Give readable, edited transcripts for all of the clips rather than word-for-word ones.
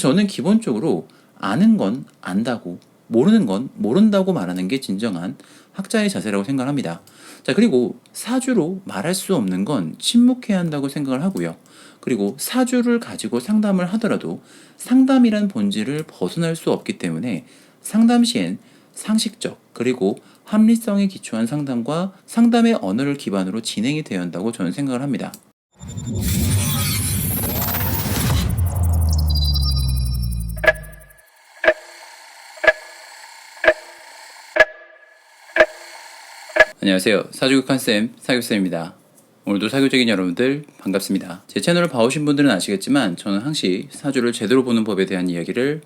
저는 기본적으로 아는 건 안다고, 모르는 건 모른다고 말하는 게 진정한 학자의 자세라고 생각합니다. 자, 그리고 사주로 말할 수 없는 건 침묵해야 한다고 생각을 하고요. 그리고 사주를 가지고 상담을 하더라도 상담이란 본질을 벗어날 수 없기 때문에 상담 시엔 상식적 그리고 합리성에 기초한 상담과 상담의 언어를 기반으로 진행이 되어야 한다고 저는 생각을 합니다. 안녕하세요. 사주극한쌤 사교쌤입니다. 오늘도 사교적인 여러분들 반갑습니다. 제 채널을 봐오신 분들은 아시겠지만 저는 항시 사주를 제대로 보는 법에 대한 이야기를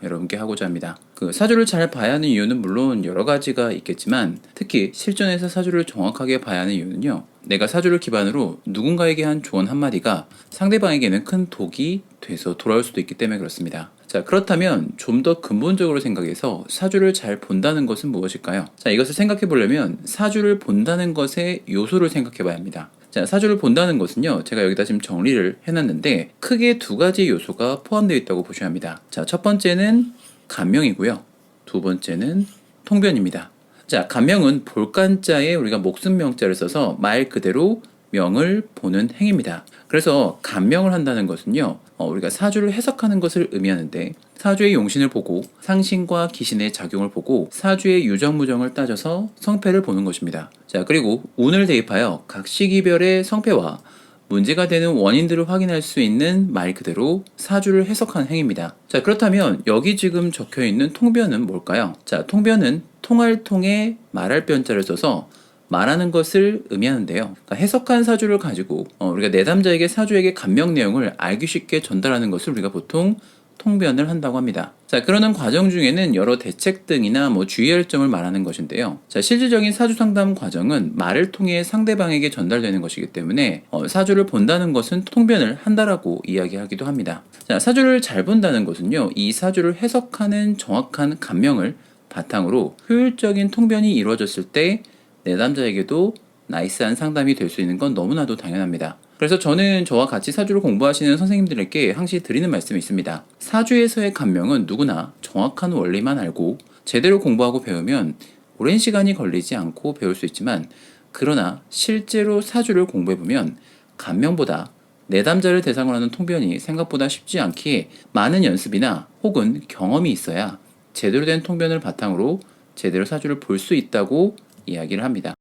여러분께 하고자 합니다. 사주를 잘 봐야 하는 이유는 물론 여러 가지가 있겠지만 특히 실전에서 사주를 정확하게 봐야 하는 이유는요. 내가 사주를 기반으로 누군가에게 한 조언 한마디가 상대방에게는 큰 독이 돼서 돌아올 수도 있기 때문에 그렇습니다. 자, 그렇다면 좀 더 근본적으로 생각해서 사주를 잘 본다는 것은 무엇일까요? 자, 이것을 생각해 보려면 사주를 본다는 것의 요소를 생각해 봐야 합니다. 자, 사주를 본다는 것은요, 제가 여기다 지금 정리를 해놨는데 크게 두 가지 요소가 포함되어 있다고 보셔야 합니다. 자, 첫 번째는 간명이고요. 두 번째는 통변입니다. 자, 간명은 볼간자에 우리가 목숨명자를 써서 말 그대로 명을 보는 행위입니다. 그래서 간명을 한다는 것은요, 우리가 사주를 해석하는 것을 의미하는데 사주의 용신을 보고 상신과 기신의 작용을 보고 사주의 유정무정을 따져서 성패를 보는 것입니다. 자, 그리고 운을 대입하여 각 시기별의 성패와 문제가 되는 원인들을 확인할 수 있는 말 그대로 사주를 해석하는 행위입니다. 자, 그렇다면 여기 지금 적혀 있는 통변은 뭘까요? 자, 통변은 통할 통에 말할 변자를 써서 말하는 것을 의미하는데요. 그러니까 해석한 사주를 가지고 우리가 내담자에게 사주에게 간명 내용을 알기 쉽게 전달하는 것을 우리가 보통 통변을 한다고 합니다. 자, 그러는 과정 중에는 여러 대책 등이나 주의할 점을 말하는 것인데요. 자, 실질적인 사주 상담 과정은 말을 통해 상대방에게 전달되는 것이기 때문에 사주를 본다는 것은 통변을 한다라고 이야기하기도 합니다. 자, 사주를 잘 본다는 것은요, 이 사주를 해석하는 정확한 간명을 바탕으로 효율적인 통변이 이루어졌을 때 내담자에게도 나이스한 상담이 될 수 있는 건 너무나도 당연합니다. 그래서 저는 저와 같이 사주를 공부하시는 선생님들에게 항시 드리는 말씀이 있습니다. 사주에서의 간명은 누구나 정확한 원리만 알고 제대로 공부하고 배우면 오랜 시간이 걸리지 않고 배울 수 있지만 그러나 실제로 사주를 공부해보면 간명보다 내담자를 대상으로 하는 통변이 생각보다 쉽지 않기에 많은 연습이나 혹은 경험이 있어야 제대로 된 통변을 바탕으로 제대로 사주를 볼 수 있다고 이야기를 합니다.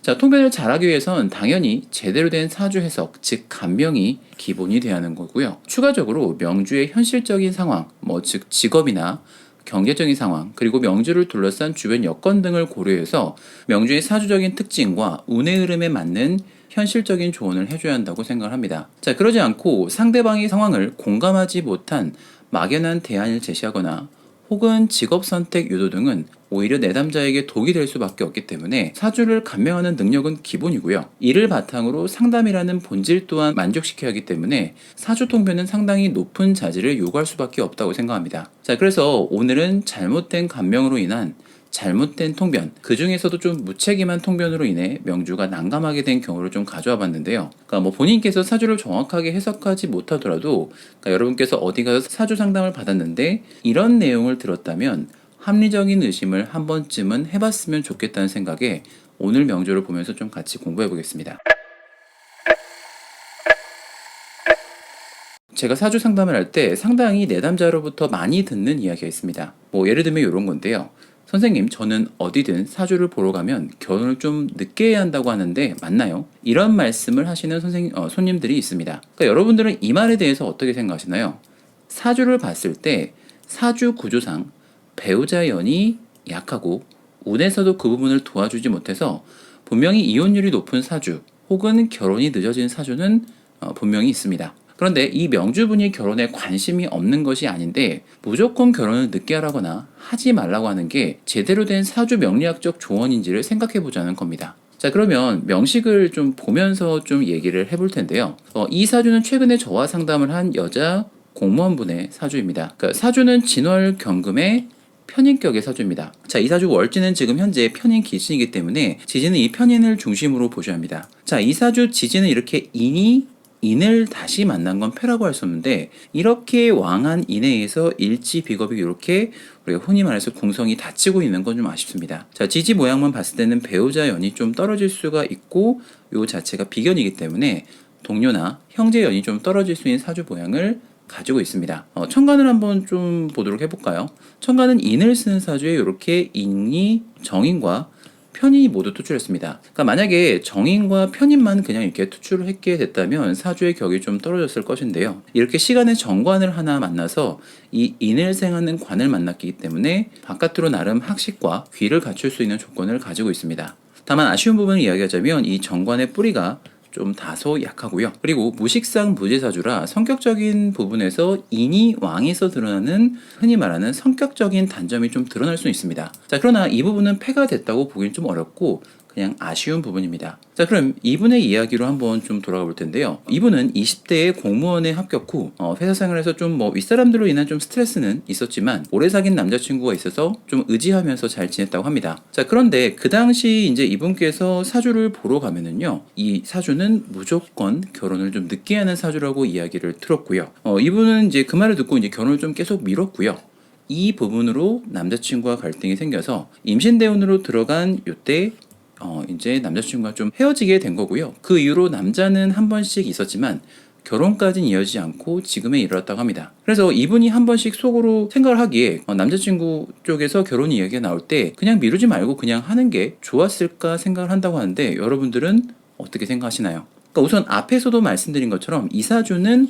자, 통변을 잘하기 위해선 당연히 제대로 된 사주 해석, 즉 간명이 기본이 되어야 하는 거고요. 추가적으로 명주의 현실적인 상황, 즉 직업이나 경제적인 상황, 그리고 명주를 둘러싼 주변 여건 등을 고려해서 명주의 사주적인 특징과 운의 흐름에 맞는 현실적인 조언을 해줘야 한다고 생각을 합니다. 자, 그러지 않고 상대방의 상황을 공감하지 못한 막연한 대안을 제시하거나 혹은 직업 선택 유도 등은 오히려 내담자에게 독이 될 수밖에 없기 때문에 사주를 간명하는 능력은 기본이고요. 이를 바탕으로 상담이라는 본질 또한 만족시켜야 하기 때문에 사주 통변은 상당히 높은 자질을 요구할 수밖에 없다고 생각합니다. 자, 그래서 오늘은 잘못된 간명으로 인한 잘못된 통변, 그 중에서도 좀 무책임한 통변으로 인해 명주가 난감하게 된 경우를 좀 가져와 봤는데요. 그러니까 본인께서 사주를 정확하게 해석하지 못하더라도 여러분께서 어디 가서 사주 상담을 받았는데 이런 내용을 들었다면 합리적인 의심을 한 번쯤은 해봤으면 좋겠다는 생각에 오늘 명주를 보면서 좀 같이 공부해 보겠습니다. 제가 사주 상담을 할 때 상당히 내담자로부터 많이 듣는 이야기가 있습니다. 예를 들면 이런 건데요. 선생님, 저는 어디든 사주를 보러 가면 결혼을 좀 늦게 해야 한다고 하는데 맞나요? 이런 말씀을 하시는 손님들이 있습니다. 그러니까 여러분들은 이 말에 대해서 어떻게 생각하시나요? 사주를 봤을 때 사주 구조상 배우자 연이 약하고 운에서도 그 부분을 도와주지 못해서 분명히 이혼율이 높은 사주 혹은 결혼이 늦어진 사주는 분명히 있습니다. 그런데 이 명주분이 결혼에 관심이 없는 것이 아닌데 무조건 결혼을 늦게 하라거나 하지 말라고 하는 게 제대로 된 사주 명리학적 조언인지를 생각해 보자는 겁니다. 자, 그러면 명식을 좀 보면서 좀 얘기를 해볼 텐데요. 이 사주는 최근에 저와 상담을 한 여자 공무원분의 사주입니다. 그러니까 사주는 진월 경금의 편인격의 사주입니다. 자, 이 사주 월지는 지금 현재 편인 기신이기 때문에 지지는 이 편인을 중심으로 보셔야 합니다. 자, 이 사주 지지는 이렇게 인이 인을 다시 만난 건 패라고 할 수 없는데 이렇게 왕한 인에 의해서 일지 비겁이 이렇게 우리가 흔히 말해서 궁성이 닫히고 있는 건 좀 아쉽습니다. 자, 지지 모양만 봤을 때는 배우자 연이 좀 떨어질 수가 있고 요 자체가 비견이기 때문에 동료나 형제 연이 좀 떨어질 수 있는 사주 모양을 가지고 있습니다. 천간을 한번 좀 보도록 해볼까요? 천간은 인을 쓰는 사주에 이렇게 인이 정인과 편인이 모두 투출했습니다. 그러니까 만약에 정인과 편인만 그냥 이렇게 투출을 했게 됐다면 사주의 격이 좀 떨어졌을 것인데요. 이렇게 시간에 정관을 하나 만나서 이 인을 생하는 관을 만났기 때문에 바깥으로 나름 학식과 귀를 갖출 수 있는 조건을 가지고 있습니다. 다만 아쉬운 부분을 이야기하자면 이 정관의 뿌리가 좀 다소 약하고요. 그리고 무식상 무지사주라 성격적인 부분에서 인이 왕에서 드러나는 흔히 말하는 성격적인 단점이 좀 드러날 수 있습니다. 자, 그러나 이 부분은 패가 됐다고 보기는 좀 어렵고 그냥 아쉬운 부분입니다. 자, 그럼 이분의 이야기로 한번 좀 돌아가 볼 텐데요. 이분은 20대에 공무원에 합격 후 회사 생활에서 좀 윗사람들로 인한 좀 스트레스는 있었지만 오래 사귄 남자친구가 있어서 좀 의지하면서 잘 지냈다고 합니다. 자, 그런데 그 당시 이제 이분께서 사주를 보러 가면은요, 이 사주는 무조건 결혼을 좀 늦게 하는 사주라고 이야기를 들었고요. 이분은 이제 그 말을 듣고 이제 결혼을 좀 계속 미뤘고요. 이 부분으로 남자친구와 갈등이 생겨서 임신대운으로 들어간 요때 이제 남자친구가 좀 헤어지게 된 거고요. 그 이후로 남자는 한 번씩 있었지만 결혼까지는 이어지지 않고 지금에 이르렀다고 합니다. 그래서 이분이 한 번씩 속으로 생각을 하기에 남자친구 쪽에서 결혼 이야기가 나올 때 그냥 미루지 말고 그냥 하는 게 좋았을까 생각을 한다고 하는데 여러분들은 어떻게 생각하시나요? 그러니까 우선 앞에서도 말씀드린 것처럼 이 사주는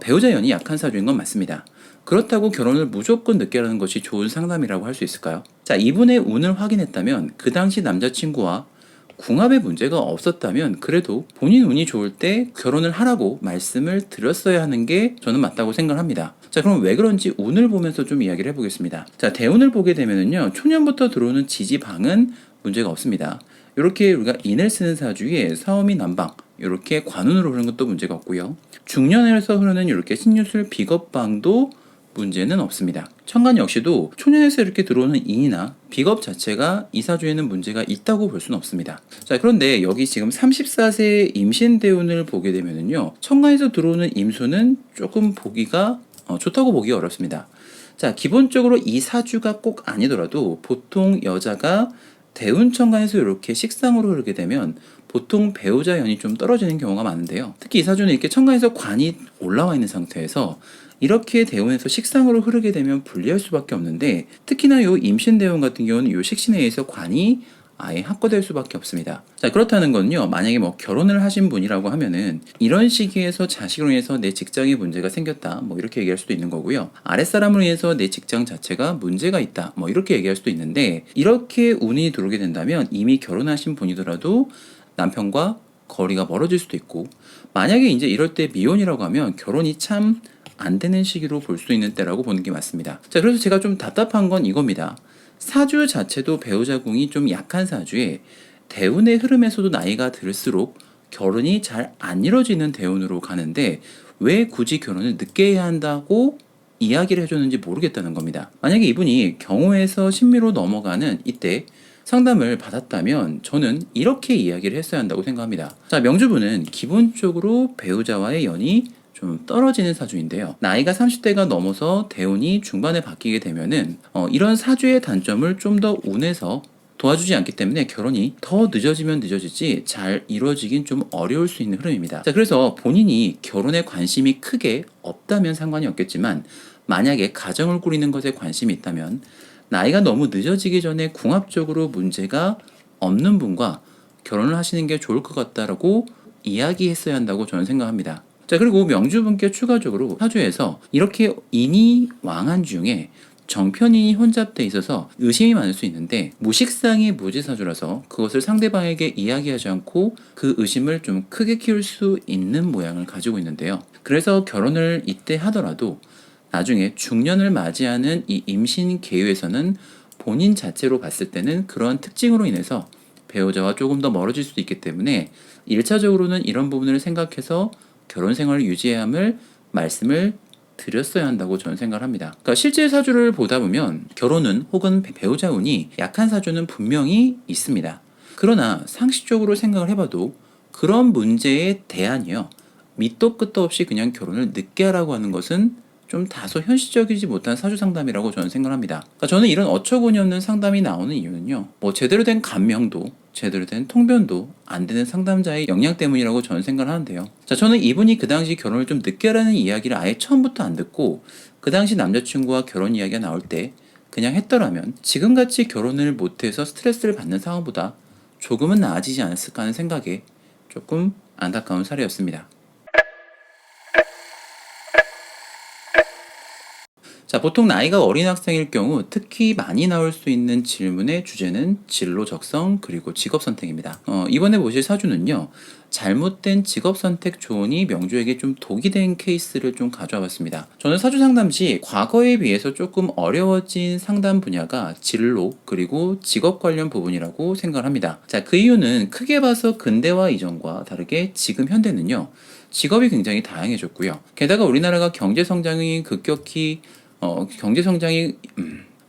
배우자 연이 약한 사주인 건 맞습니다. 그렇다고 결혼을 무조건 늦게 하는 것이 좋은 상담이라고 할 수 있을까요? 자, 이분의 운을 확인했다면 그 당시 남자친구와 궁합에 문제가 없었다면 그래도 본인 운이 좋을 때 결혼을 하라고 말씀을 드렸어야 하는 게 저는 맞다고 생각을 합니다. 자, 그럼 왜 그런지 운을 보면서 좀 이야기를 해보겠습니다. 자, 대운을 보게 되면은요, 초년부터 들어오는 지지방은 문제가 없습니다. 이렇게 우리가 인을 쓰는 사주에 사오미 남방 이렇게 관운으로 흐르는 것도 문제가 없고요. 중년에서 흐르는 이렇게 신유술 비겁방도 문제는 없습니다. 천간 역시도 초년에서 이렇게 들어오는 인이나 비겁 자체가 이 사주에는 문제가 있다고 볼 수는 없습니다. 자, 그런데 여기 지금 34세 임신대운을 보게 되면은요, 천간에서 들어오는 임수는 조금 보기가 좋다고 보기 어렵습니다. 자, 기본적으로 이 사주가 꼭 아니더라도 보통 여자가 대운 천간에서 이렇게 식상으로 흐르게 되면 보통 배우자 연이 좀 떨어지는 경우가 많은데요. 특히 이 사주는 이렇게 천간에서 관이 올라와 있는 상태에서 이렇게 대운에서 식상으로 흐르게 되면 불리할 수밖에 없는데 특히나 요 임신 대운 같은 경우는 요 식신에 의해서 관이 아예 합거될 수밖에 없습니다. 자, 그렇다는 건요, 만약에 결혼을 하신 분이라고 하면은 이런 시기에서 자식으로 인해서 내 직장에 문제가 생겼다 이렇게 얘기할 수도 있는 거고요. 아랫사람으로 인해서 내 직장 자체가 문제가 있다 이렇게 얘기할 수도 있는데 이렇게 운이 들어오게 된다면 이미 결혼하신 분이더라도 남편과 거리가 멀어질 수도 있고 만약에 이제 이럴 때 미혼이라고 하면 결혼이 참 안 되는 시기로 볼 수 있는 때라고 보는 게 맞습니다. 자, 그래서 제가 좀 답답한 건 이겁니다. 사주 자체도 배우자궁이 좀 약한 사주에 대운의 흐름에서도 나이가 들수록 결혼이 잘 안 이루어지는 대운으로 가는데 왜 굳이 결혼을 늦게 해야 한다고 이야기를 해줬는지 모르겠다는 겁니다. 만약에 이분이 경호에서 신미로 넘어가는 이때 상담을 받았다면 저는 이렇게 이야기를 했어야 한다고 생각합니다. 자, 명주분은 기본적으로 배우자와의 연이 좀 떨어지는 사주인데요. 나이가 30대가 넘어서 대운이 중반에 바뀌게 되면은 이런 사주의 단점을 좀 더 운에서 도와주지 않기 때문에 결혼이 더 늦어지면 늦어지지 잘 이루어지긴 좀 어려울 수 있는 흐름입니다. 자, 그래서 본인이 결혼에 관심이 크게 없다면 상관이 없겠지만 만약에 가정을 꾸리는 것에 관심이 있다면 나이가 너무 늦어지기 전에 궁합적으로 문제가 없는 분과 결혼을 하시는 게 좋을 것 같다라고 이야기했어야 한다고 저는 생각합니다. 자, 그리고 명주분께 추가적으로 사주에서 이렇게 인이 왕한 중에 정편인이 혼잡돼 있어서 의심이 많을 수 있는데 무식상의 무지사주라서 그것을 상대방에게 이야기하지 않고 그 의심을 좀 크게 키울 수 있는 모양을 가지고 있는데요. 그래서 결혼을 이때 하더라도 나중에 중년을 맞이하는 이 임신 계유에서는 본인 자체로 봤을 때는 그러한 특징으로 인해서 배우자와 조금 더 멀어질 수도 있기 때문에 1차적으로는 이런 부분을 생각해서 결혼 생활을 유지해야 함을 말씀을 드렸어야 한다고 저는 생각을 합니다. 그러니까 실제 사주를 보다 보면 결혼은 혹은 배우자 운이 약한 사주는 분명히 있습니다. 그러나 상식적으로 생각을 해봐도 그런 문제의 대안이요, 밑도 끝도 없이 그냥 결혼을 늦게 하라고 하는 것은 좀 다소 현실적이지 못한 사주 상담이라고 저는 생각합니다. 그러니까 저는 이런 어처구니 없는 상담이 나오는 이유는요, 뭐 제대로 된 감명도 제대로 된 통변도 안 되는 상담자의 역량 때문이라고 저는 생각을 하는데요. 자, 저는 이분이 그 당시 결혼을 좀 늦게 하라는 이야기를 아예 처음부터 안 듣고 그 당시 남자친구와 결혼 이야기가 나올 때 그냥 했더라면 지금같이 결혼을 못해서 스트레스를 받는 상황보다 조금은 나아지지 않았을까 하는 생각에 조금 안타까운 사례였습니다. 자, 보통 나이가 어린 학생일 경우 특히 많이 나올 수 있는 질문의 주제는 진로 적성 그리고 직업 선택입니다. 이번에 보실 사주는요, 잘못된 직업 선택 조언이 명주에게 좀 독이 된 케이스를 좀 가져와 봤습니다. 저는 사주 상담 시 과거에 비해서 조금 어려워진 상담 분야가 진로 그리고 직업 관련 부분이라고 생각을 합니다. 자, 그 이유는 크게 봐서 근대와 이전과 다르게 지금 현대는요, 직업이 굉장히 다양해졌고요. 게다가 우리나라가 경제 성장이 급격히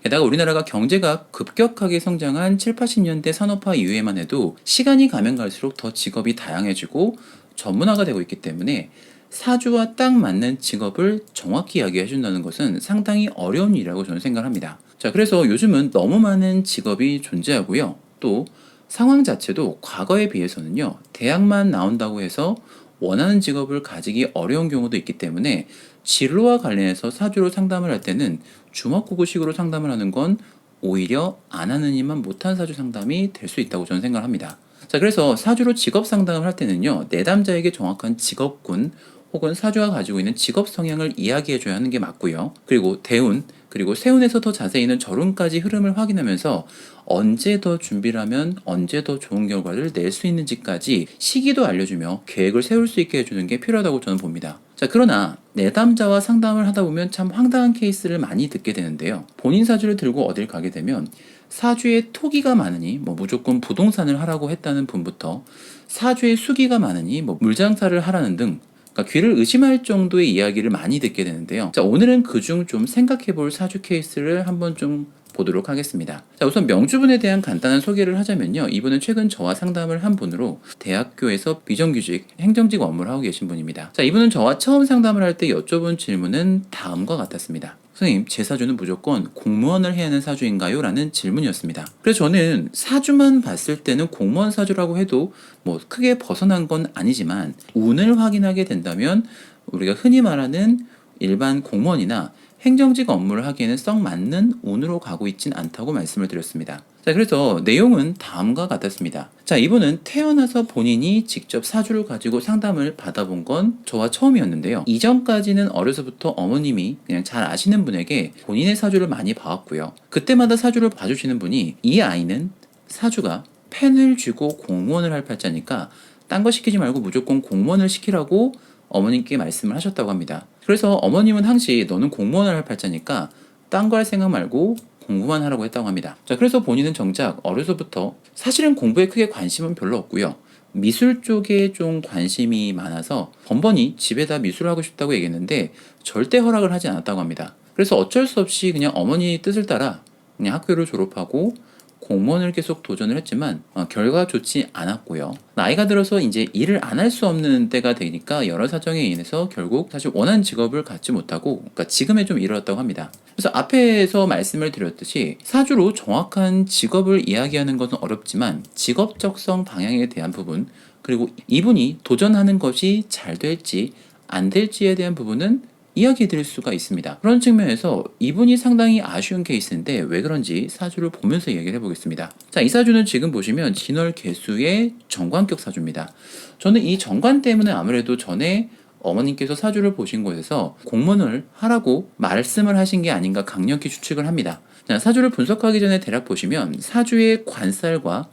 게다가 우리나라가 경제가 급격하게 성장한 7, 80년대 산업화 이후에만 해도 시간이 가면 갈수록 더 직업이 다양해지고 전문화가 되고 있기 때문에 사주와 딱 맞는 직업을 정확히 이야기해 준다는 것은 상당히 어려운 일이라고 저는 생각합니다. 자, 그래서 요즘은 너무 많은 직업이 존재하고요. 또 상황 자체도 과거에 비해서는요, 대학만 나온다고 해서 원하는 직업을 가지기 어려운 경우도 있기 때문에 진로와 관련해서 사주로 상담을 할 때는 주먹구구식으로 상담을 하는 건 오히려 안 하는 이만 못한 사주 상담이 될 수 있다고 저는 생각을 합니다. 자, 그래서 사주로 직업 상담을 할 때는요, 내담자에게 정확한 직업군 혹은 사주가 가지고 있는 직업 성향을 이야기해줘야 하는 게 맞고요. 그리고 대운, 그리고 세운에서 더 자세히는 절운까지 흐름을 확인하면서 언제 더 준비를 하면 언제 더 좋은 결과를 낼 수 있는지까지 시기도 알려주며 계획을 세울 수 있게 해주는 게 필요하다고 저는 봅니다. 자, 그러나 내담자와 상담을 하다 보면 참 황당한 케이스를 많이 듣게 되는데요. 본인 사주를 들고 어딜 가게 되면 사주에 토기가 많으니 뭐 무조건 부동산을 하라고 했다는 분부터 사주에 수기가 많으니 뭐 물장사를 하라는 등, 그러니까 귀를 의심할 정도의 이야기를 많이 듣게 되는데요. 자, 오늘은 그중 좀 생각해볼 사주 케이스를 한번 좀 보도록 하겠습니다. 자, 우선 명주분에 대한 간단한 소개를 하자면요, 이분은 최근 저와 상담을 한 분으로 대학교에서 비정규직 행정직 업무를 하고 계신 분입니다. 자, 이분은 저와 처음 상담을 할 때 여쭤본 질문은 다음과 같았습니다. 선생님, 제 사주는 무조건 공무원을 해야 하는 사주인가요? 라는 질문이었습니다. 그래서 저는 사주만 봤을 때는 공무원 사주라고 해도 뭐 크게 벗어난 건 아니지만 운을 확인하게 된다면 우리가 흔히 말하는 일반 공무원이나 행정직 업무를 하기에는 썩 맞는 운으로 가고 있진 않다고 말씀을 드렸습니다. 자, 그래서 내용은 다음과 같았습니다. 자, 이분은 태어나서 본인이 직접 사주를 가지고 상담을 받아본 건 저와 처음이었는데요. 이전까지는 어려서부터 어머님이 그냥 잘 아시는 분에게 본인의 사주를 많이 봐왔고요. 그때마다 사주를 봐주시는 분이 이 아이는 사주가 펜을 쥐고 공무원을 할 팔자니까 딴 거 시키지 말고 무조건 공무원을 시키라고 어머님께 말씀을 하셨다고 합니다. 그래서 어머님은 항시 너는 공무원을 할 팔자니까 딴 거 할 생각 말고 공부만 하라고 했다고 합니다. 자, 그래서 본인은 정작 어려서부터 사실은 공부에 크게 관심은 별로 없고요. 미술 쪽에 좀 관심이 많아서 번번이 집에다 미술을 하고 싶다고 얘기했는데 절대 허락을 하지 않았다고 합니다. 그래서 어쩔 수 없이 그냥 어머니 뜻을 따라 그냥 학교를 졸업하고 공무원을 계속 도전을 했지만 결과가 좋지 않았고요. 나이가 들어서 이제 일을 안 할 수 없는 때가 되니까 여러 사정에 인해서 결국 사실 원하는 직업을 갖지 못하고, 그러니까 지금에 좀 이르렀다고 합니다. 그래서 앞에서 말씀을 드렸듯이 사주로 정확한 직업을 이야기하는 것은 어렵지만 직업적성 방향에 대한 부분, 그리고 이분이 도전하는 것이 잘 될지 안 될지에 대한 부분은 이야기해 드릴 수가 있습니다. 그런 측면에서 이분이 상당히 아쉬운 케이스인데 왜 그런지 사주를 보면서 이야기를 해보겠습니다. 자, 이 사주는 지금 보시면 진월 개수의 정관격 사주입니다. 저는 이 정관 때문에 아무래도 전에 어머님께서 사주를 보신 곳에서 공문을 하라고 말씀을 하신 게 아닌가 강력히 추측을 합니다. 자, 사주를 분석하기 전에 대략 보시면 사주의 관살과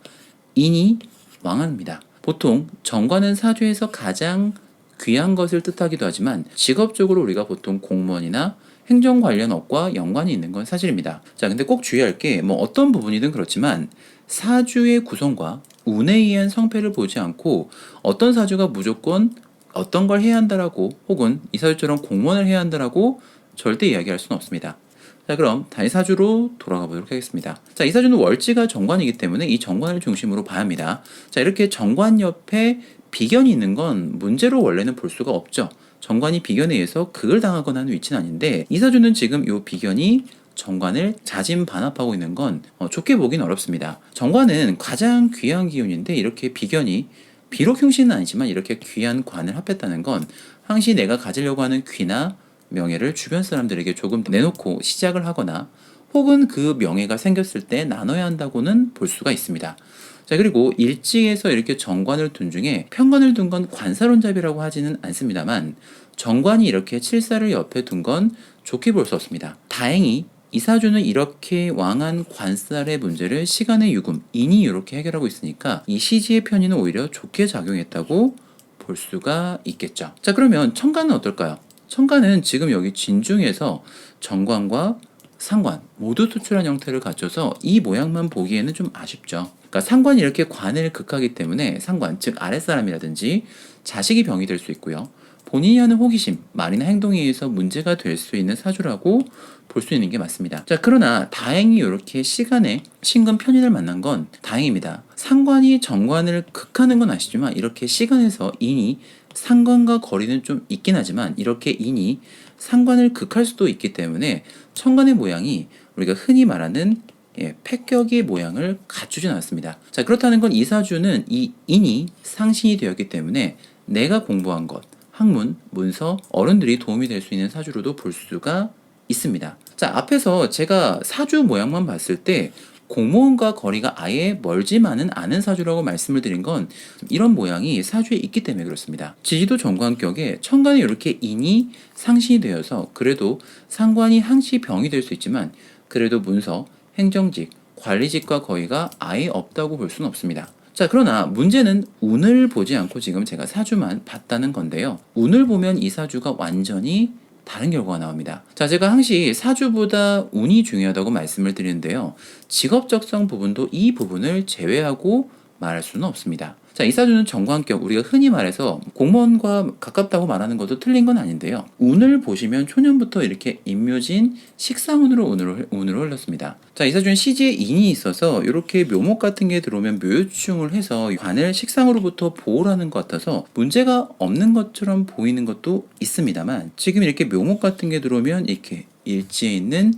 인이 왕합니다. 보통 정관은 사주에서 가장 귀한 것을 뜻하기도 하지만 직업적으로 우리가 보통 공무원이나 행정 관련 업과 연관이 있는 건 사실입니다. 자, 근데 꼭 주의할 게 뭐 어떤 부분이든 그렇지만 사주의 구성과 운에 의한 성패를 보지 않고 어떤 사주가 무조건 어떤 걸 해야 한다라고 혹은 이 사주처럼 공무원을 해야 한다라고 절대 이야기할 수는 없습니다. 자, 그럼 다시 사주로 돌아가 보도록 하겠습니다. 자, 이 사주는 월지가 정관이기 때문에 이 정관을 중심으로 봐야 합니다. 자, 이렇게 정관 옆에 비견이 있는 건 문제로 원래는 볼 수가 없죠. 정관이 비견에 의해서 극을 당하거나 하는 위치는 아닌데 이 사주는 지금 이 비견이 정관을 자진반합하고 있는 건 좋게 보긴 어렵습니다. 정관은 가장 귀한 기운인데 이렇게 비견이 비록 흉신은 아니지만 이렇게 귀한 관을 합했다는 건 항시 내가 가지려고 하는 귀나 명예를 주변 사람들에게 조금 내놓고 시작을 하거나 혹은 그 명예가 생겼을 때 나눠야 한다고는 볼 수가 있습니다. 자, 그리고 일지에서 이렇게 정관을 둔 중에 편관을 둔 건 관사론잡이라고 하지는 않습니다만 정관이 이렇게 칠사를 옆에 둔 건 좋게 볼 수 없습니다. 다행히 이 사주는 이렇게 왕한 관살의 문제를 시간의 유금, 인이 이렇게 해결하고 있으니까 이 시지의 편의는 오히려 좋게 작용했다고 볼 수가 있겠죠. 자, 그러면 천간은 어떨까요? 천간은 지금 여기 진중에서 정관과 상관 모두 투출한 형태를 갖춰서 이 모양만 보기에는 좀 아쉽죠. 그러니까 상관이 이렇게 관을 극하기 때문에 상관, 즉 아랫사람이라든지 자식이 병이 될 수 있고요. 본인이 하는 호기심, 말이나 행동에 의해서 문제가 될 수 있는 사주라고 볼 수 있는 게 맞습니다. 자, 그러나 다행히 이렇게 시간에 신금 편인을 만난 건 다행입니다. 상관이 정관을 극하는 건 아시지만 이렇게 시간에서 인이 상관과 거리는 좀 있긴 하지만 이렇게 인이 상관을 극할 수도 있기 때문에 천간의 모양이 우리가 흔히 말하는 패격의 모양을 갖추진 않습니다. 자, 그렇다는 건 이 사주는 이 인이 상신이 되었기 때문에 내가 공부한 것, 학문, 문서, 어른들이 도움이 될 수 있는 사주로도 볼 수가 있습니다. 자, 앞에서 제가 사주 모양만 봤을 때 공무원과 거리가 아예 멀지만은 않은 사주라고 말씀을 드린 건 이런 모양이 사주에 있기 때문에 그렇습니다. 지지도 정관격에 천간에 이렇게 인이 상신이 되어서 그래도 상관이 항시 병이 될 수 있지만 그래도 문서, 행정직, 관리직과 거의가 아예 없다고 볼 수는 없습니다. 자, 그러나 문제는 운을 보지 않고 지금 제가 사주만 봤다는 건데요. 운을 보면 이 사주가 완전히 다른 결과가 나옵니다. 자, 제가 항시 사주보다 운이 중요하다고 말씀을 드리는데요. 직업적성 부분도 이 부분을 제외하고 말할 수는 없습니다. 자, 이 사주는 정관격, 우리가 흔히 말해서 공무원과 가깝다고 말하는 것도 틀린 건 아닌데요. 운을 보시면 초년부터 이렇게 임묘진 식상운으로 운으로 흘렀습니다. 자, 이 사주는 시지에 인이 있어서 이렇게 묘목 같은 게 들어오면 묘유충을 해서 관을 식상으로부터 보호를 하는 것 같아서 문제가 없는 것처럼 보이는 것도 있습니다만 지금 이렇게 묘목 같은 게 들어오면 이렇게 일지에 있는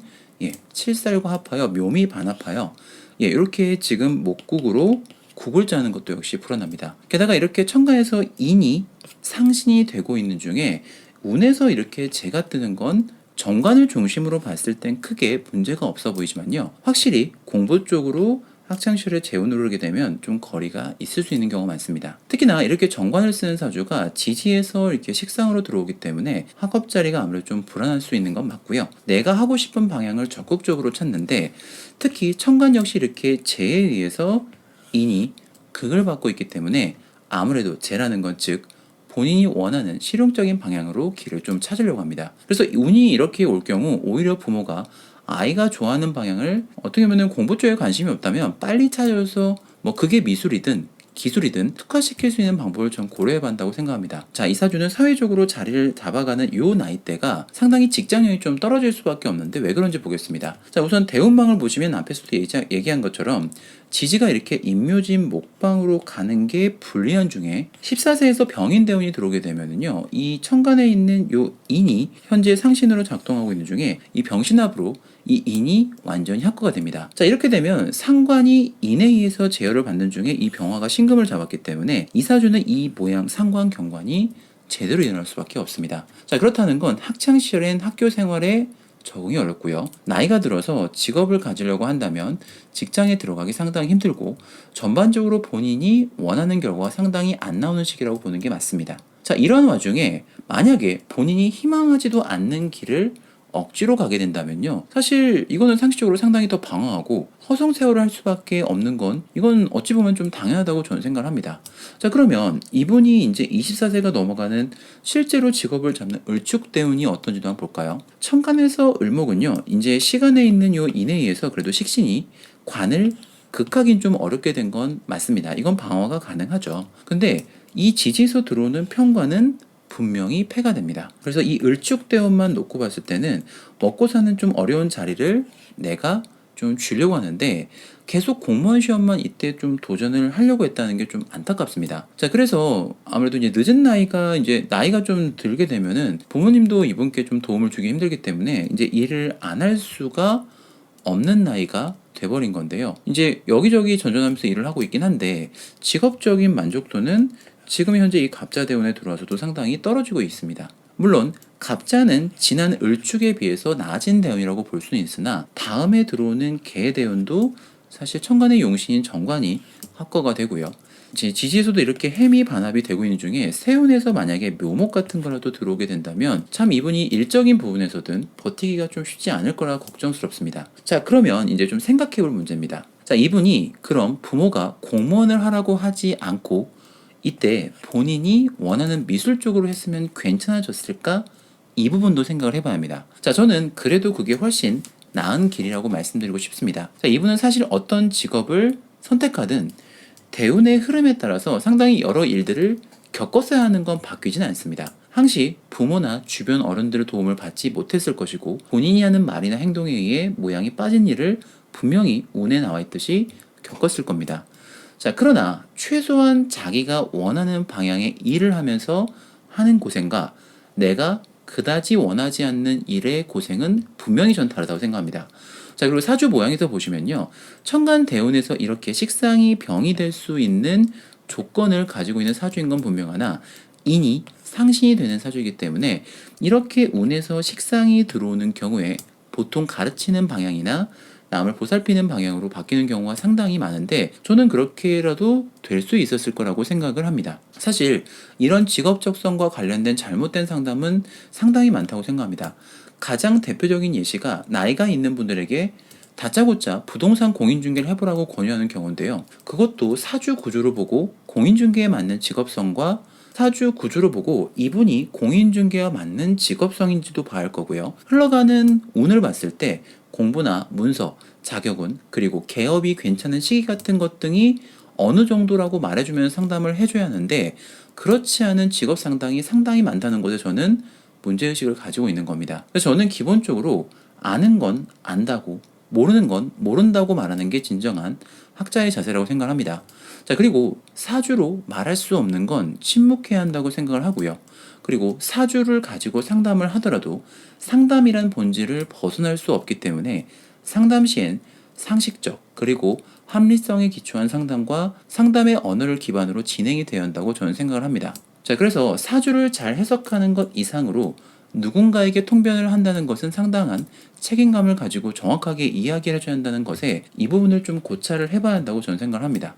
칠살과 합하여 묘미 반합하여 이렇게 지금 목국으로 국을 짜는 것도 역시 불어납니다. 게다가 이렇게 천간에서 인이 상신이 되고 있는 중에 운에서 이렇게 재가 뜨는 건 정관을 중심으로 봤을 땐 크게 문제가 없어 보이지만요. 확실히 공부 쪽으로 학창시절에 재운을 오르게 되면 좀 거리가 있을 수 있는 경우가 많습니다. 특히나 이렇게 정관을 쓰는 사주가 지지에서 이렇게 식상으로 들어오기 때문에 학업 자리가 아무래도 좀 불안할 수 있는 건 맞고요. 내가 하고 싶은 방향을 적극적으로 찾는데 특히 천간 역시 이렇게 재에 의해서 인이 극을 받고 있기 때문에 아무래도 재라는 건 즉 본인이 원하는 실용적인 방향으로 길을 좀 찾으려고 합니다. 그래서 운이 이렇게 올 경우 오히려 부모가 아이가 좋아하는 방향을 어떻게 보면 공부 쪽에 관심이 없다면 빨리 찾아서 그게 미술이든 기술이든 특화시킬 수 있는 방법을 좀 고려해 본다고 생각합니다. 자, 이 사주는 사회적으로 자리를 잡아가는 요 나이대가 상당히 직장력이 좀 떨어질 수밖에 없는데 왜 그런지 보겠습니다. 자, 우선 대운방을 보시면 앞에서도 얘기한 것처럼 지지가 이렇게 임묘진 목방으로 가는 게 불리한 중에 14세에서 병인 대운이 들어오게 되면은요, 이 천간에 있는 요 인이 현재 상신으로 작동하고 있는 중에 이 병신합으로 이 인이 완전히 합거가 됩니다. 자, 이렇게 되면 상관이 인에 의해서 제어를 받는 중에 이 병화가 신금을 잡았기 때문에 이 사주는 이 모양 상관 경관이 제대로 일어날 수밖에 없습니다. 자, 그렇다는 건 학창 시절엔 학교 생활에 적응이 어렵고요. 나이가 들어서 직업을 가지려고 한다면 직장에 들어가기 상당히 힘들고 전반적으로 본인이 원하는 결과가 상당히 안 나오는 시기라고 보는 게 맞습니다. 자, 이런 와중에 만약에 본인이 희망하지도 않는 길을 억지로 가게 된다면요. 사실 이거는 상식적으로 상당히 더 방어하고 허송세월을 할 수밖에 없는 건 이건 어찌 보면 좀 당연하다고 저는 생각을 합니다. 자, 그러면 이분이 이제 24세가 넘어가는 실제로 직업을 잡는 을축대운이 어떤지도 한번 볼까요? 천간에서 을목은요. 이제 시간에 있는 요 인에 의해서 그래도 식신이 관을 극하긴 좀 어렵게 된 건 맞습니다. 이건 방어가 가능하죠. 근데 이 지지에서 들어오는 편관은 분명히 패가 됩니다. 그래서 이 을축대운만 놓고 봤을 때는 먹고 사는 좀 어려운 자리를 내가 좀 쥐려고 하는데 계속 공무원 시험만 이때 좀 도전을 하려고 했다는 게 좀 안타깝습니다. 자, 그래서 아무래도 이제 늦은 나이가 이제 나이가 좀 들게 되면은 부모님도 이분께 좀 도움을 주기 힘들기 때문에 이제 일을 안 할 수가 없는 나이가 돼버린 건데요. 이제 여기저기 전전하면서 일을 하고 있긴 한데 직업적인 만족도는 지금 현재 이 갑자 대운에 들어와서도 상당히 떨어지고 있습니다. 물론 갑자는 지난 을축에 비해서 낮은 대운이라고 볼 수는 있으나 다음에 들어오는 개 대운도 사실 천간의 용신인 정관이 합거가 되고요. 이제 지지에서도 이렇게 해미 반합이 되고 있는 중에 세운에서 만약에 묘목 같은 거라도 들어오게 된다면 참 이분이 일적인 부분에서든 버티기가 좀 쉽지 않을 거라 걱정스럽습니다. 자, 그러면 이제 좀 생각해 볼 문제입니다. 자, 이분이 그럼 부모가 공무원을 하라고 하지 않고 이때 본인이 원하는 미술 쪽으로 했으면 괜찮아졌을까? 이 부분도 생각을 해봐야 합니다. 자, 저는 그래도 그게 훨씬 나은 길이라고 말씀드리고 싶습니다. 자, 이분은 사실 어떤 직업을 선택하든 대운의 흐름에 따라서 상당히 여러 일들을 겪었어야 하는 건 바뀌진 않습니다. 항시 부모나 주변 어른들의 도움을 받지 못했을 것이고 본인이 하는 말이나 행동에 의해 모양이 빠진 일을 분명히 운에 나와 있듯이 겪었을 겁니다. 자, 그러나 최소한 자기가 원하는 방향의 일을 하면서 하는 고생과 내가 그다지 원하지 않는 일의 고생은 분명히 전 다르다고 생각합니다. 자, 그리고 사주 모양에서 보시면요, 천간 대운에서 이렇게 식상이 병이 될 수 있는 조건을 가지고 있는 사주인 건 분명하나 인이 상신이 되는 사주이기 때문에 이렇게 운에서 식상이 들어오는 경우에 보통 가르치는 방향이나 남을 보살피는 방향으로 바뀌는 경우가 상당히 많은데 저는 그렇게라도 될 수 있었을 거라고 생각을 합니다. 사실 이런 직업적성과 관련된 잘못된 상담은 상당히 많다고 생각합니다. 가장 대표적인 예시가 나이가 있는 분들에게 다짜고짜 부동산 공인중개를 해보라고 권유하는 경우인데요. 그것도 사주 구조를 보고 공인중개에 맞는 직업성과 사주 구조를 보고 이분이 공인중개와 맞는 직업성인지도 봐야 할 거고요. 흘러가는 운을 봤을 때 공부나 문서, 자격은 그리고 개업이 괜찮은 시기 같은 것 등이 어느 정도라고 말해주면 상담을 해줘야 하는데 그렇지 않은 직업 상당이 상당히 많다는 것에 저는 문제의식을 가지고 있는 겁니다. 그래서 저는 기본적으로 아는 건 안다고 모르는 건 모른다고 말하는 게 진정한 학자의 자세라고 생각합니다. 자, 그리고 사주로 말할 수 없는 건 침묵해야 한다고 생각을 하고요. 그리고 사주를 가지고 상담을 하더라도 상담이란 본질을 벗어날 수 없기 때문에 상담 시엔 상식적 그리고 합리성에 기초한 상담과 상담의 언어를 기반으로 진행이 되어야 한다고 저는 생각을 합니다. 자, 그래서 사주를 잘 해석하는 것 이상으로 누군가에게 통변을 한다는 것은 상당한 책임감을 가지고 정확하게 이야기를 해줘야 한다는 것에 이 부분을 좀 고찰을 해봐야 한다고 저는 생각을 합니다.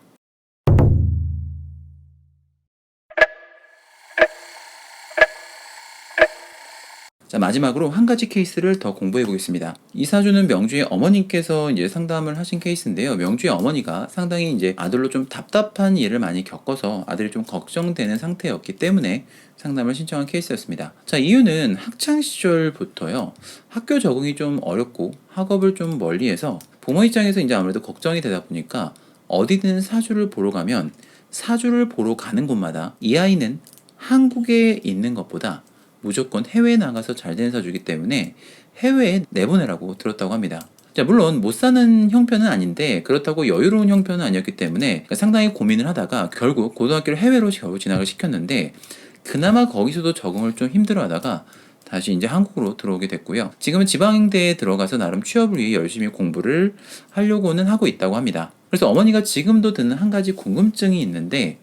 자, 마지막으로 한 가지 케이스를 더 공부해 보겠습니다. 이 사주는 명주의 어머님께서 이제 상담을 하신 케이스인데요. 명주의 어머니가 상당히 이제 아들로 좀 답답한 일을 많이 겪어서 아들이 좀 걱정되는 상태였기 때문에 상담을 신청한 케이스였습니다. 자, 이유는 학창 시절부터요, 학교 적응이 좀 어렵고 학업을 좀 멀리해서 부모 입장에서 이제 아무래도 걱정이 되다 보니까 어디든 사주를 보러 가면 사주를 보러 가는 곳마다 이 아이는 한국에 있는 것보다 무조건 해외에 나가서 잘 되는 사주이기 때문에 해외에 내보내라고 들었다고 합니다. 자, 물론 못 사는 형편은 아닌데 그렇다고 여유로운 형편은 아니었기 때문에 상당히 고민을 하다가 결국 고등학교를 해외로 겨우 진학을 시켰는데 그나마 거기서도 적응을 좀 힘들어하다가 다시 이제 한국으로 들어오게 됐고요. 지금은 지방대에 들어가서 나름 취업을 위해 열심히 공부를 하려고는 하고 있다고 합니다. 그래서 어머니가 지금도 드는 한 가지 궁금증이 있는데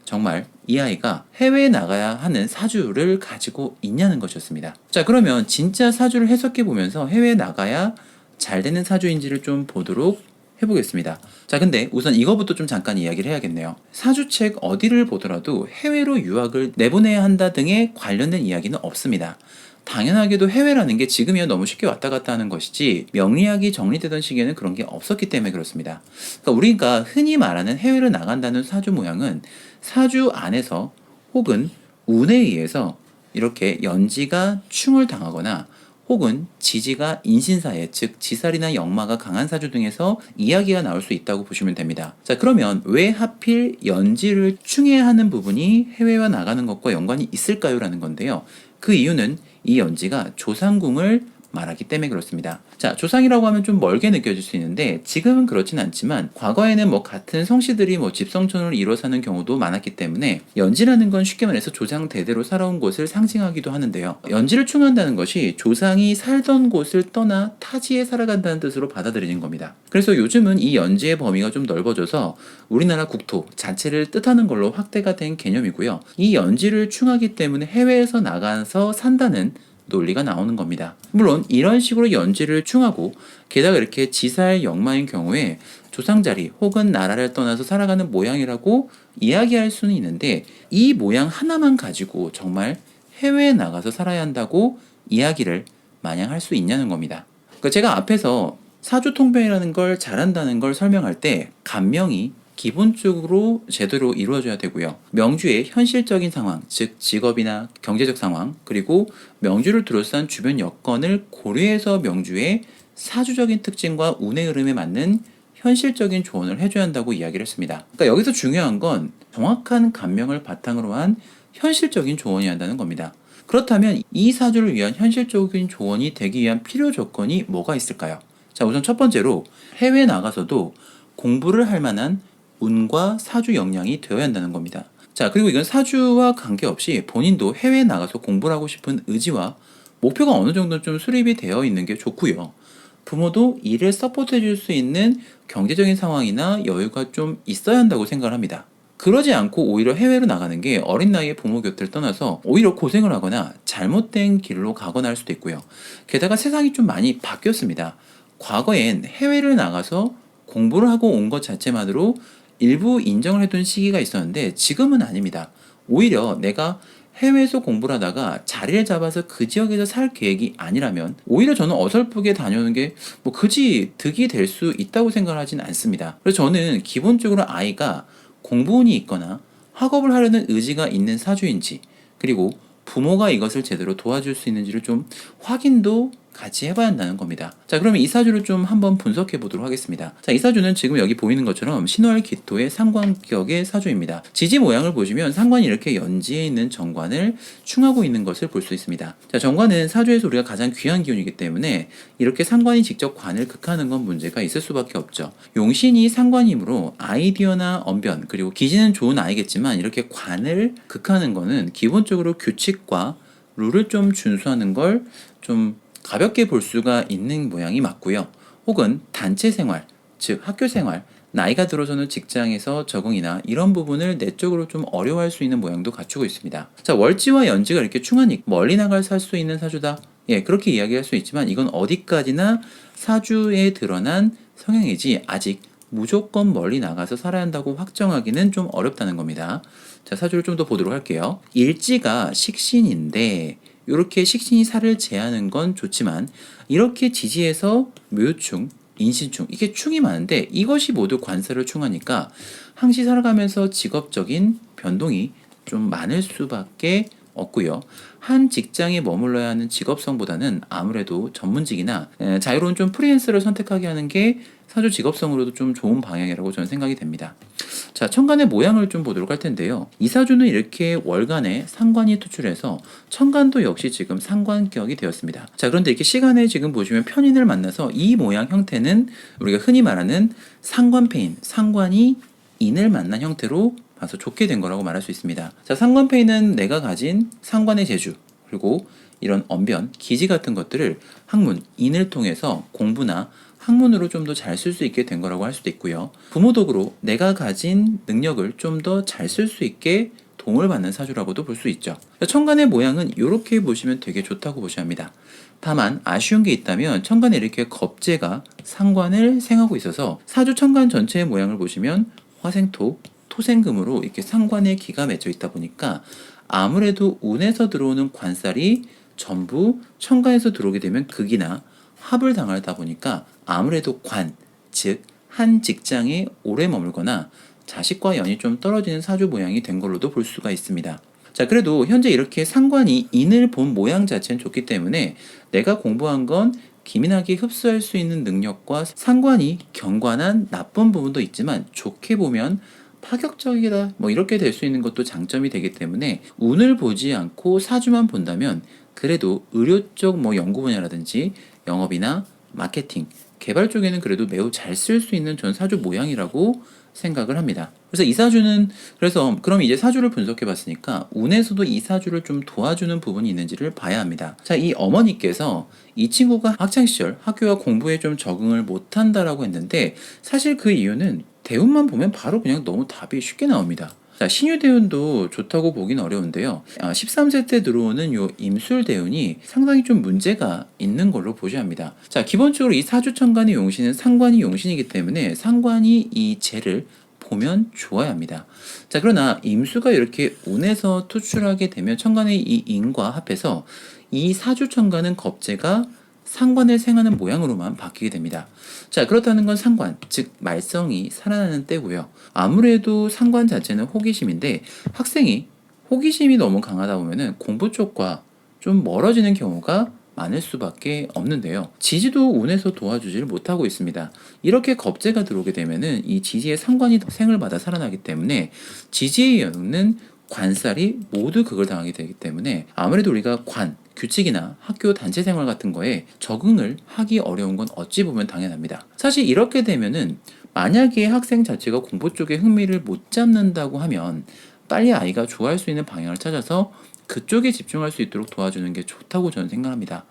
정말 이 아이가 해외에 나가야 하는 사주를 가지고 있냐는 것이었습니다. 자, 그러면 진짜 사주를 해석해 보면서 해외에 나가야 잘 되는 사주인지를 좀 보도록 해보겠습니다. 자, 근데 우선 이거부터 좀 잠깐 이야기를 해야겠네요. 사주책 어디를 보더라도 해외로 유학을 내보내야 한다 등의 관련된 이야기는 없습니다. 당연하게도 해외라는 게 지금이야 너무 쉽게 왔다 갔다 하는 것이지 명리학이 정리되던 시기에는 그런 게 없었기 때문에 그렇습니다. 그러니까 우리가 흔히 말하는 해외로 나간다는 사주 모양은 사주 안에서 혹은 운에 의해서 이렇게 연지가 충을 당하거나 혹은 지지가 인신사에, 즉 지살이나 역마가 강한 사주 등에서 이야기가 나올 수 있다고 보시면 됩니다. 자, 그러면 왜 하필 연지를 충해야 하는 부분이 해외와 나가는 것과 연관이 있을까요? 라는 건데요. 그 이유는 이 연지가 조상궁을 말하기 때문에 그렇습니다. 자, 조상이라고 하면 좀 멀게 느껴질 수 있는데 지금은 그렇진 않지만 과거에는 뭐 같은 성씨들이 뭐 집성촌을 이뤄 사는 경우도 많았기 때문에 연지라는 건 쉽게 말해서 조상 대대로 살아온 곳을 상징하기도 하는데요. 연지를 충한다는 것이 조상이 살던 곳을 떠나 타지에 살아간다는 뜻으로 받아들이는 겁니다. 그래서 요즘은 이 연지의 범위가 좀 넓어져서 우리나라 국토 자체를 뜻하는 걸로 확대가 된 개념이고요. 이 연지를 충하기 때문에 해외에서 나가서 산다는 논리가 나오는 겁니다. 물론 이런 식으로 연지를 충하고 게다가 이렇게 지살 역마인 경우에 조상자리 혹은 나라를 떠나서 살아가는 모양이라고 이야기할 수는 있는데 이 모양 하나만 가지고 정말 해외에 나가서 살아야 한다고 이야기를 마냥 할 수 있냐는 겁니다. 그러니까 제가 앞에서 사주통변이라는 걸 잘한다는 걸 설명할 때 간명이 기본적으로 제대로 이루어져야 되고요. 명주의 현실적인 상황, 즉 직업이나 경제적 상황, 그리고 명주를 둘러싼 주변 여건을 고려해서 명주의 사주적인 특징과 운의 흐름에 맞는 현실적인 조언을 해줘야 한다고 이야기를 했습니다. 그러니까 여기서 중요한 건 정확한 간명을 바탕으로 한 현실적인 조언이 한다는 겁니다. 그렇다면 이 사주를 위한 현실적인 조언이 되기 위한 필요 조건이 뭐가 있을까요? 자, 우선 첫 번째로 해외에 나가서도 공부를 할 만한 운과 사주 역량이 되어야 한다는 겁니다. 자, 그리고 이건 사주와 관계없이 본인도 해외에 나가서 공부를 하고 싶은 의지와 목표가 어느 정도 좀 수립이 되어 있는 게 좋고요. 부모도 이를 서포트해 줄 수 있는 경제적인 상황이나 여유가 좀 있어야 한다고 생각을 합니다. 그러지 않고 오히려 해외로 나가는 게 어린 나이에 부모 곁을 떠나서 오히려 고생을 하거나 잘못된 길로 가거나 할 수도 있고요. 게다가 세상이 좀 많이 바뀌었습니다. 과거엔 해외를 나가서 공부를 하고 온 것 자체만으로 일부 인정을 해둔 시기가 있었는데 지금은 아닙니다. 오히려 내가 해외에서 공부를 하다가 자리를 잡아서 그 지역에서 살 계획이 아니라면 오히려 저는 어설프게 다녀오는 게 뭐 그지 득이 될 수 있다고 생각을 하진 않습니다. 그래서 저는 기본적으로 아이가 공부운이 있거나 학업을 하려는 의지가 있는 사주인지 그리고 부모가 이것을 제대로 도와줄 수 있는지를 좀 확인도 같이 해봐야 한다는 겁니다. 자, 그러면 이 사주를 좀 한번 분석해 보도록 하겠습니다. 자, 이 사주는 지금 여기 보이는 것처럼 신월 기토의 상관격의 사주입니다. 지지 모양을 보시면 상관이 이렇게 연지에 있는 정관을 충하고 있는 것을 볼 수 있습니다. 자, 정관은 사주에서 우리가 가장 귀한 기운이기 때문에 이렇게 상관이 직접 관을 극하는 건 문제가 있을 수밖에 없죠. 용신이 상관이므로 아이디어나 언변 그리고 기지는 좋은 아이겠지만 이렇게 관을 극하는 거는 기본적으로 규칙과 룰을 좀 준수하는 걸좀 가볍게 볼 수가 있는 모양이 맞고요. 혹은 단체 생활, 즉 학교 생활, 나이가 들어서는 직장에서 적응이나 이런 부분을 내적으로 좀 어려워할 수 있는 모양도 갖추고 있습니다. 자, 월지와 연지가 이렇게 충하니 멀리 나갈 살 수 있는 사주다. 예, 그렇게 이야기할 수 있지만 이건 어디까지나 사주에 드러난 성향이지 아직 무조건 멀리 나가서 살아야 한다고 확정하기는 좀 어렵다는 겁니다. 자, 사주를 좀 더 보도록 할게요. 일지가 식신인데 이렇게 식신이 살을 제하는 건 좋지만 이렇게 지지해서 묘충, 인신충 이게 충이 많은데 이것이 모두 관사를 충하니까 항시 살아가면서 직업적인 변동이 좀 많을 수밖에 없고요. 한 직장에 머물러야 하는 직업성보다는 아무래도 전문직이나 자유로운 좀 프리랜서를 선택하게 하는 게 사주 직업성으로도 좀 좋은 방향이라고 저는 생각이 됩니다. 자, 천간의 모양을 좀 보도록 할 텐데요. 이 사주는 이렇게 월간에 상관이 투출해서 천간도 역시 지금 상관격이 되었습니다. 자, 그런데 이렇게 시간에 지금 보시면 편인을 만나서 이 모양 형태는 우리가 흔히 말하는 상관패인, 상관이 인을 만난 형태로 봐서 좋게 된 거라고 말할 수 있습니다. 자, 상관패인은 내가 가진 상관의 재주 그리고 이런 언변, 기지 같은 것들을 학문, 인을 통해서 공부나 학문으로 좀 더 잘 쓸 수 있게 된 거라고 할 수도 있고요. 부모덕으로 내가 가진 능력을 좀 더 잘 쓸 수 있게 도움을 받는 사주라고도 볼 수 있죠. 천간의 모양은 이렇게 보시면 되게 좋다고 보셔야 합니다. 다만 아쉬운 게 있다면 천간에 이렇게 겁재가 상관을 생하고 있어서 사주 천간 전체의 모양을 보시면 화생토, 토생금으로 이렇게 상관에 기가 맺혀 있다 보니까 아무래도 운에서 들어오는 관살이 전부 천간에서 들어오게 되면 극이나 합을 당하다 보니까 아무래도 관, 즉 한 직장에 오래 머물거나 자식과 연이 좀 떨어지는 사주 모양이 된 걸로도 볼 수가 있습니다. 자, 그래도 현재 이렇게 상관이 인을 본 모양 자체는 좋기 때문에 내가 공부한 건 기민하게 흡수할 수 있는 능력과 상관이 경관한 나쁜 부분도 있지만 좋게 보면 파격적이다 뭐 이렇게 될 수 있는 것도 장점이 되기 때문에 운을 보지 않고 사주만 본다면 그래도 의료 쪽 뭐 연구 분야라든지 영업이나 마케팅, 개발 쪽에는 그래도 매우 잘 쓸 수 있는 전 사주 모양이라고 생각을 합니다. 그래서 이 사주는 그래서 그럼 이제 사주를 분석해 봤으니까 운에서도 이 사주를 좀 도와주는 부분이 있는지를 봐야 합니다. 자, 이 어머니께서 이 친구가 학창 시절 학교와 공부에 좀 적응을 못 한다라고 했는데 사실 그 이유는 대운만 보면 바로 그냥 너무 답이 쉽게 나옵니다. 자, 신유대운도 좋다고 보긴 어려운데요. 13세 때 들어오는 요 임술대운이 상당히 좀 문제가 있는 걸로 보셔야 합니다. 자, 기본적으로 이 사주천간의 용신은 상관이 용신이기 때문에 상관이 이 재를 보면 좋아야 합니다. 자, 그러나 임수가 이렇게 운에서 투출하게 되면 천간의 이 인과 합해서 이 사주천간은 겁재가 상관을 생하는 모양으로만 바뀌게 됩니다. 자, 그렇다는 건 상관, 즉 말썽이 살아나는 때고요. 아무래도 상관 자체는 호기심인데 학생이 호기심이 너무 강하다 보면은 공부 쪽과 좀 멀어지는 경우가 많을 수밖에 없는데요. 지지도 운에서 도와주지를 못하고 있습니다. 이렇게 겁재가 들어오게 되면은 이 지지의 상관이 생을 받아 살아나기 때문에 지지의 영은 관살이 모두 그걸 당하게 되기 때문에 아무래도 우리가 관, 규칙이나 학교 단체 생활 같은 거에 적응을 하기 어려운 건 어찌 보면 당연합니다. 사실 이렇게 되면은 만약에 학생 자체가 공부 쪽에 흥미를 못 잡는다고 하면 빨리 아이가 좋아할 수 있는 방향을 찾아서 그쪽에 집중할 수 있도록 도와주는 게 좋다고 저는 생각합니다.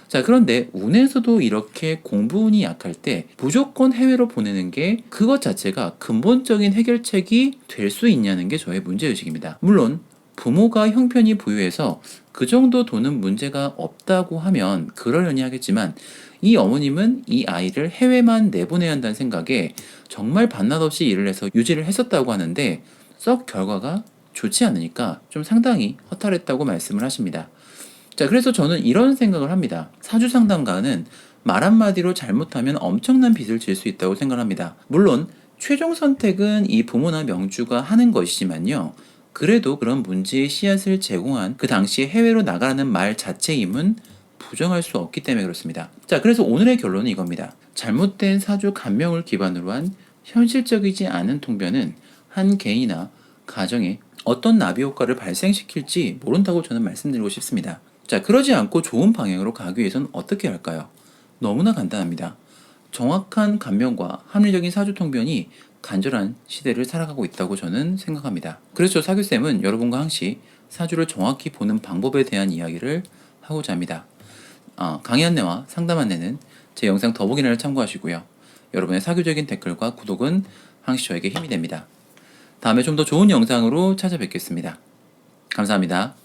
자, 그런데 운에서도 이렇게 공부운이 약할 때 무조건 해외로 보내는 게 그것 자체가 근본적인 해결책이 될 수 있냐는 게 저의 문제의식입니다. 물론 부모가 형편이 부유해서 그 정도 돈은 문제가 없다고 하면 그러려니 하겠지만 이 어머님은 이 아이를 해외만 내보내야 한다는 생각에 정말 반납 없이 일을 해서 유지를 했었다고 하는데 썩 결과가 좋지 않으니까 좀 상당히 허탈했다고 말씀을 하십니다. 자, 그래서 저는 이런 생각을 합니다. 사주 상담가는 말 한마디로 잘못하면 엄청난 빚을 질 수 있다고 생각합니다. 물론 최종 선택은 이 부모나 명주가 하는 것이지만요. 그래도 그런 문제의 씨앗을 제공한 그 당시에 해외로 나가라는 말 자체임은 부정할 수 없기 때문에 그렇습니다. 자, 그래서 오늘의 결론은 이겁니다. 잘못된 사주 간명을 기반으로 한 현실적이지 않은 통변은 한 개인이나 가정에 어떤 나비 효과를 발생시킬지 모른다고 저는 말씀드리고 싶습니다. 자, 그러지 않고 좋은 방향으로 가기 위해서는 어떻게 할까요? 너무나 간단합니다. 정확한 간명과 합리적인 사주통변이 간절한 시대를 살아가고 있다고 저는 생각합니다. 그래서 사교쌤은 여러분과 항시 사주를 정확히 보는 방법에 대한 이야기를 하고자 합니다. 강의 안내와 상담 안내는 제 영상 더보기란을 참고하시고요. 여러분의 사교적인 댓글과 구독은 항시 저에게 힘이 됩니다. 다음에 좀 더 좋은 영상으로 찾아뵙겠습니다. 감사합니다.